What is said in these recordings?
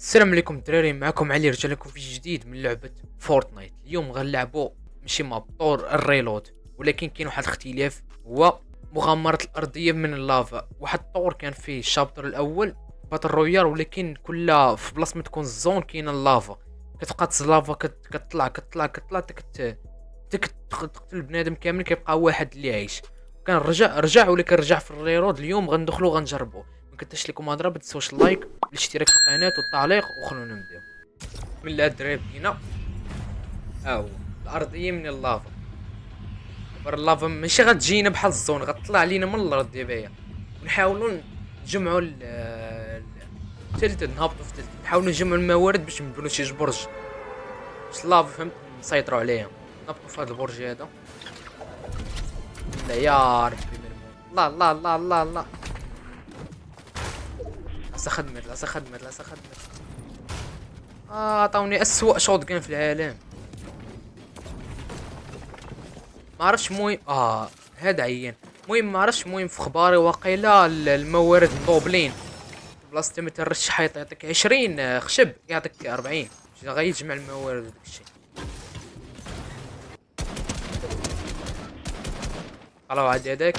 السلام عليكم الدراري، معكم علي. رجع لكم في جديد من لعبة فورتنايت. اليوم غنلعبوا ماشي مع طور الريلود، ولكن كاين واحد الاختلاف، هو مغامرة الأرضية من اللافا. واحد الطور كان فيه الشابتر الأول باتل رويال، ولكن كل في بلاصة ما تكون الزون كاينه اللافا. كتبقى اللافا كتطلع تقتل بنادم كامل، كيبقى واحد اللي عايش. كان رجع ولكن رجع في الريلود. اليوم غندخلو غنجربو. ما كنتش لكم هضره، ما تنساوش اللايك والاشتراك في القناه والتعليق، وخلونا نبداو. بسم الله الدراري، بدينا. ها هو الارضيه من اللافا. دابا اللافا ماشي غتجينا بحال الزون، غتطلع علينا من الارض دابا. ونحاولوا نجمعوا التلت، نهبطوا في التلت، نحاولوا نجمعوا الموارد باش نبنوا شي برج. باش اللافا فهمت نسيطروا عليها. نهبطوا في هذا البرج هذا. لا يا ربي مرمون، لا لا لا لا لا. لا خدمت. عطاوني اسوأ شوت كان في العالم. ما عرفتش المهم هذا عيان. المهم ما عرفتش، المهم في اخباري واقيلا الموارد مطوبلين. بلاصه ما ترش حيط يعطيك 20 خشب، يعطيك 40 باش غيجمع الموارد وداك الشيء. طلعوا عادي هذاك.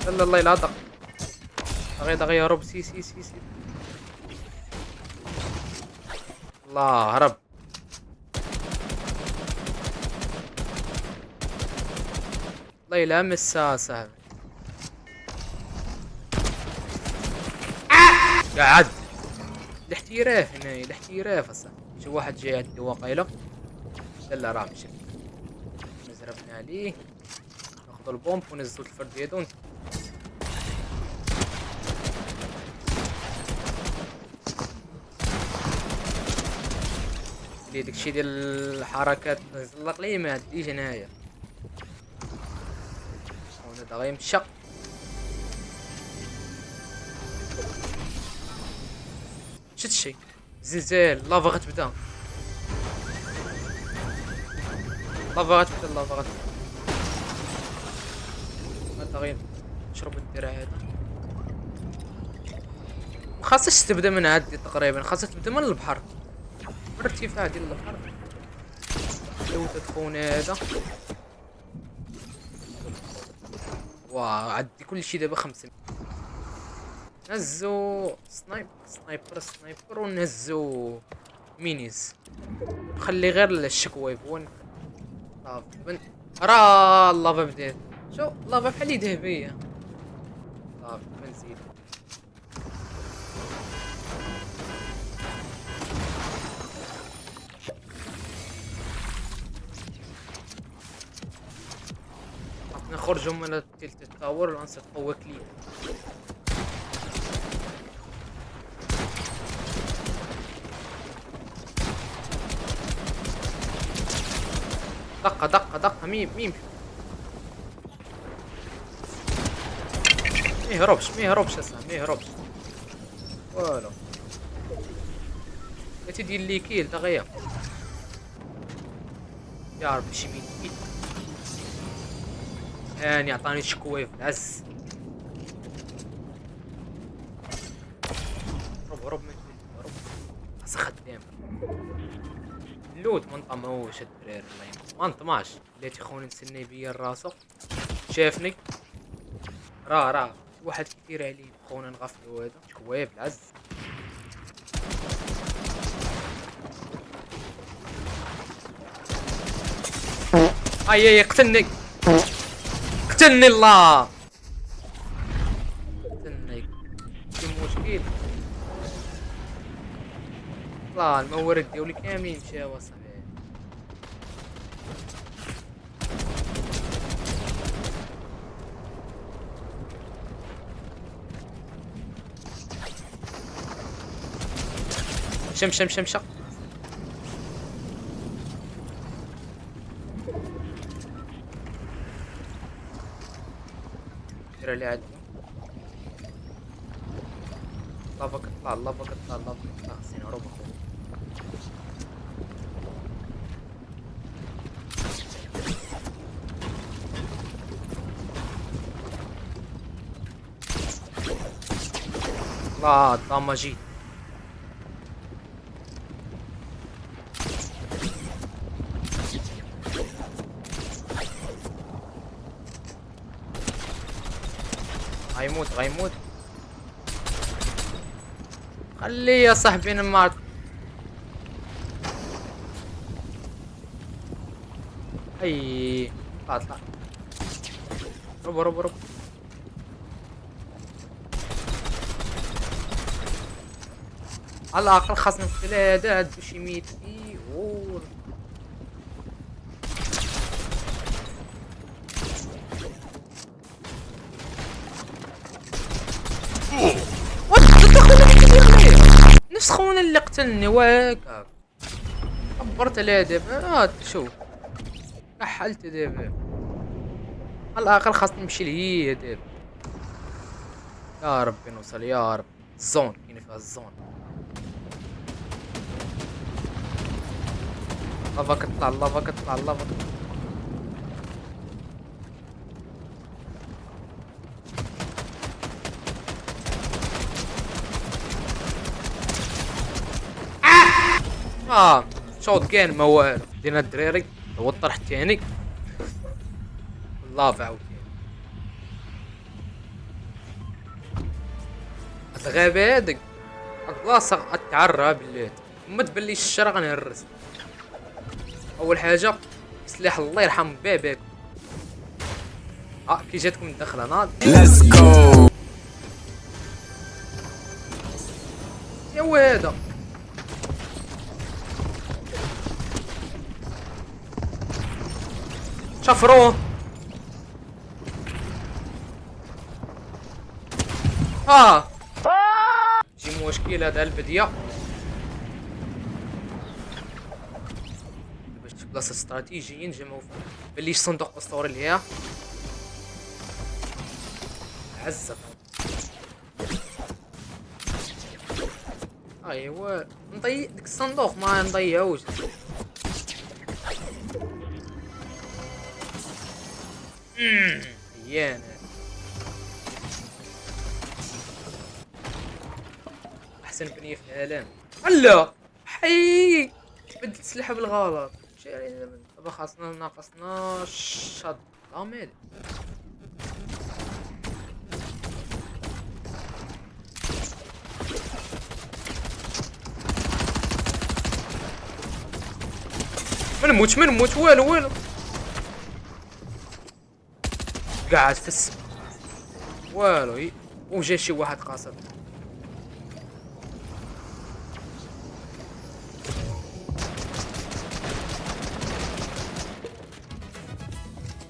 لا الله يلا دق. دغيا يا رب، سي. الله هرب. الله يلامس صاحبي. قاعد الاحتراف هنا، الاحتراف اصاحبي. شو واحد جاي عندي واقيلا. لا راه مشى. زربنا عليه. ناخذ البومب ونزلوا الفرد يدون. اللي داكشي ديال الحركات نزلق ليه ما عنديش هنايا. هنا دا غيمشى. شت شي زلزال، لافا غتبدا. لافا غتبدا. هذا غير نشرب الدرع هذا. مخاصش تبدا من عندي تقريبا، خاصها تبدا من البحر، من الارتفاع ديال البحر. لو تدخون هذا. واه عندي كلشي دابا 500. نهزو سنايبر ونهزو مينيز. خلي غير الشكويف وين. لافا راه اللافا بدات. شو اللافا بحال ذهبيه. لافا بنزيد. نخرجوا من التلت تاور ونستقوى كليب. دقة ميم. ما يهربش اسا، ما يهربش والو. بغيتي دير لي كيل دغيا. يا ربي شي مين هاني عطاني شكويف العز. هرب خاص خدام. اللوت ما نطمعوش الدراري، الله ينطمع ما نطمعش. بلاتي خوني نسني بيا الراسو. شافني راه واحد كثير عليه خونا نغفلو. هذا شكويف العز. اي قتلني الله. قتلني شي مشكل. لا الموارد ديالي كاملين مشاو اصاحبي. مشى. دير عليه عاد. لافا كتطلع. خصني نهرب اخويا. لا داماجي. غيموت. خليه يا صاحبي انا ما اي. طلع رب. على الاقل خاصنا نقتل هذا باش يميت فيه. نفس خونا اللي قتلني وهكا. كبرت عليه دابا. شوف كحلت دابا. على الاقل خاصني نمشي لهي دابا. يا ربي نوصل يا رب. الزون كاين فيها الزون. لافا كطلع شوط كان ما والو. دينا الدراري هو الطرح الثاني. لافا عاوتاني. هاد الغابة هاديك البلاصة غتعرى بالليل وما تبليش الشرا غنهرس. اول حاجة سلاح الله يرحم باباك. كي جاتكم الدخلة ناض. ليتس جو يا هو هذا. شفروه. شي مشكل هذا البدية. باش بلاصة استراتيجية نجمعو فيها. بليش صندوق اسطوري ليها عزة. ايوا نضيع ديك الصندوق ما نضيعوش. يانا احسن بنية في العالم. لا حي بدلت السلاحة بالغلط. دابا خاصنا ناقصنا الشط اميد. ما نموت والو. قاعد في السما والو. وجا شي واحد قاصد.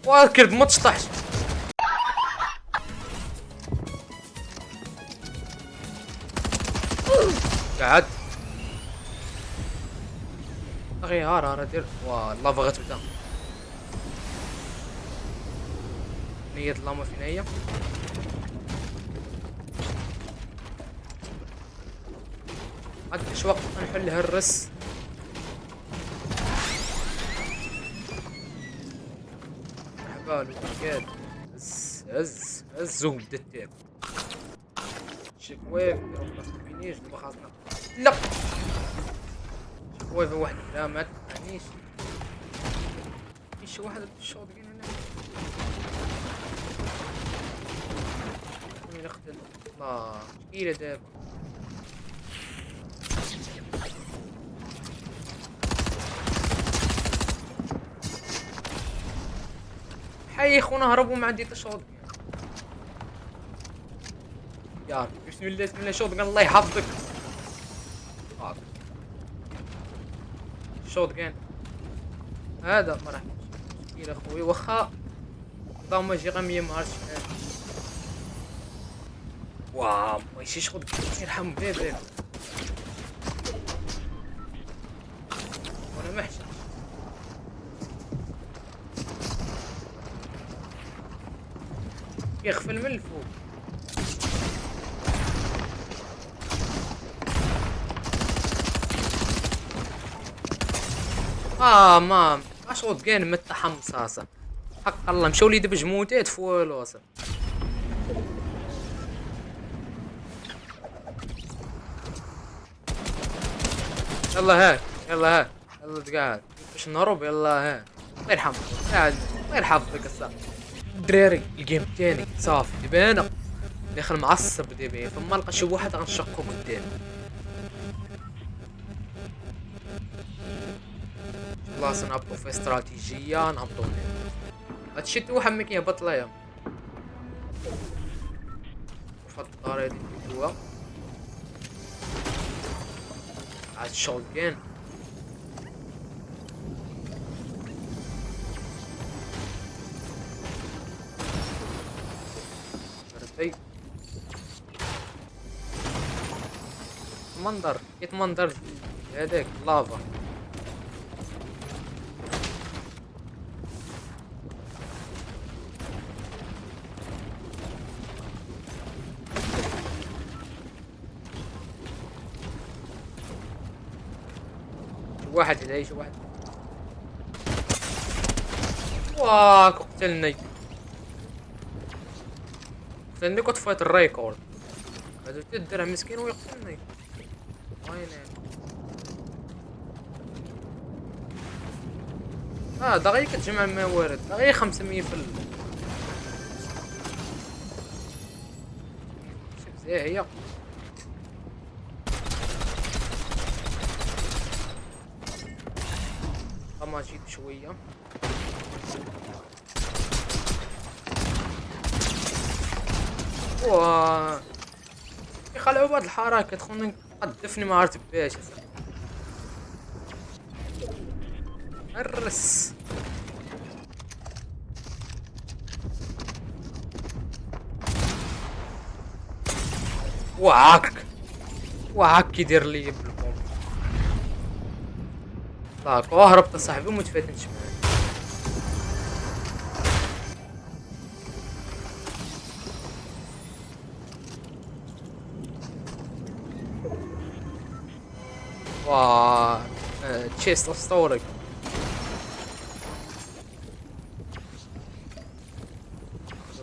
والكلب ما تشطحش. قاعد غير دير اللافا غتبدا. نية اللاما فين هي؟ عاد اش وقت نحل هالرس. مرحبا الوكاد. هز وبدا التاب. شكواف ما تبينيش دابا خاصنا. لا شكواف واحد لا ما تعنيش. شي واحد الشوط كاين هنا. مين يقتل؟ الله شكيلة دابا. حي خونا هربوا ما عندي تشوط. يا ربي بسم الله شوط الله يحفظك. شوط كان هذا مرحبا شكيلة خويا. واخا اللهم اجي غمية مهارش. واو ماشي شغل يرحم باباك. وانا محشي يغفل من الفوق. مام اشغل كان متحمس اصلا. حق الله مشاو لي دابا جموتات فوالو اصلا. يلا هاك، يلا هاك، يلا تقعد باش نهرب. يلا ها، الله يرحمك، قاعد الله يحفظك الصاحبي. الدراري الجيم الثاني صافي دابا انا داخل معصب دابا، فما نلقى شي واحد غنشقو قدامي. بلاصه نهبطو فيها استراتيجيه، نهبطو هنا. هادشي حتى واحد ما كيهبط ليا. شوف هاد الدار هادي هو عاد الشغل كاين. ربي منظر كيت منظر هذاك لافا. واحد هداي شي واحد. واك قتلني، قتلني كنت فايت الريكورد. هادو الدرع مسكين ويقتلني. وين دغيا كتجمع الموارد دغيا 500 في شوف زي هي. اما جيب شويه. واه يخلعوا بعض الحركات خونا، قدفني ما عرفت باش الرس. وعاك وعاك يدير لي بالبوم. طاق وهربت صاحبي ومتفاتنش معاه. واه تشيست اسطوري.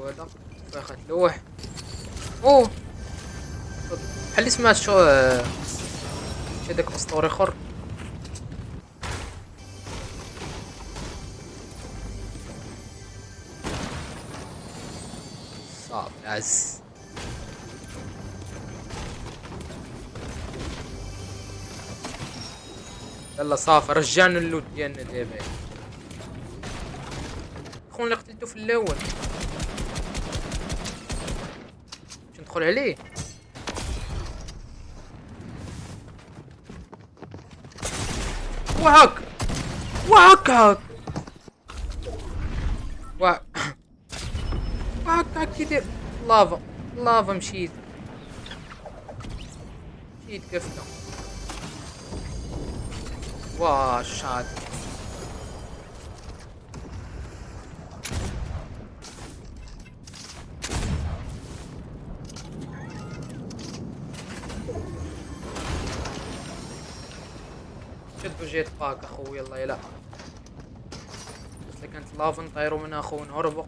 هذا فاخت لوح. اوه بحال سمعت شو شي داك اسطوري اخر. صعب عز. يلا صافي رجعنا اللوت ديالنا دابا. خونا اللي قتلته في الاول باش ندخل عليه. وهاك وهاك هاك وهاك وهاك هاك كيدير لافا. لافا مشيت كفته. واه شاد. شدو جيت باك اخويا. الله يلا بس كانت لافا نطيرو منها اخو نهربو.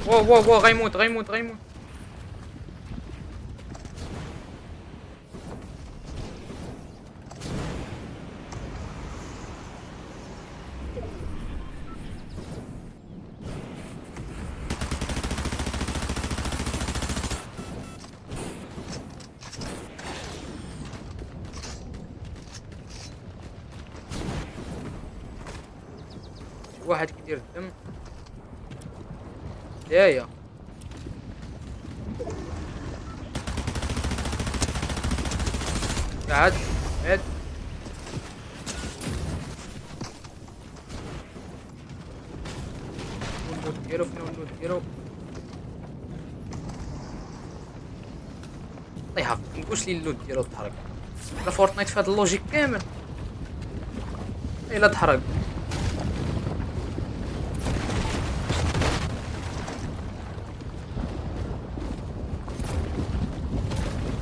واو واو واو غيموت غيموت غيموت. واحد كثير الدم. يايا قعد عد. واللوت ديالو فين اللوت ديالو؟ طيها منقولش لي اللود ديالو تحرق. لا فورتنايت فهاد اللوجيك كامل الا تحرق.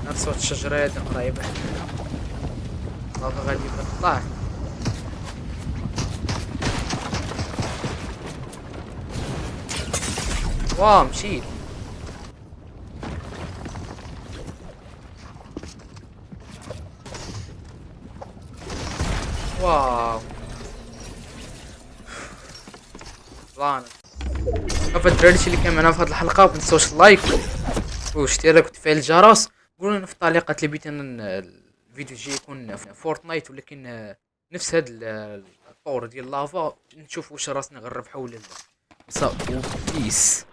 نفس صوت الشجرات قريبة غادي تطلع. واو مشيت. واو طلعنا. شوف الدراري اللي كان معنا في هاد الحلقة، متنساوش اللايك واشتراك وتفعيل الجرس. قولوا لنا في التعليقات اللي بغيتو الفيديو الجاي يكون فورتنايت ولكن نفس هاد الطور ديال لافا، نشوف واش راسنا غنربحو ولا لا. بيس.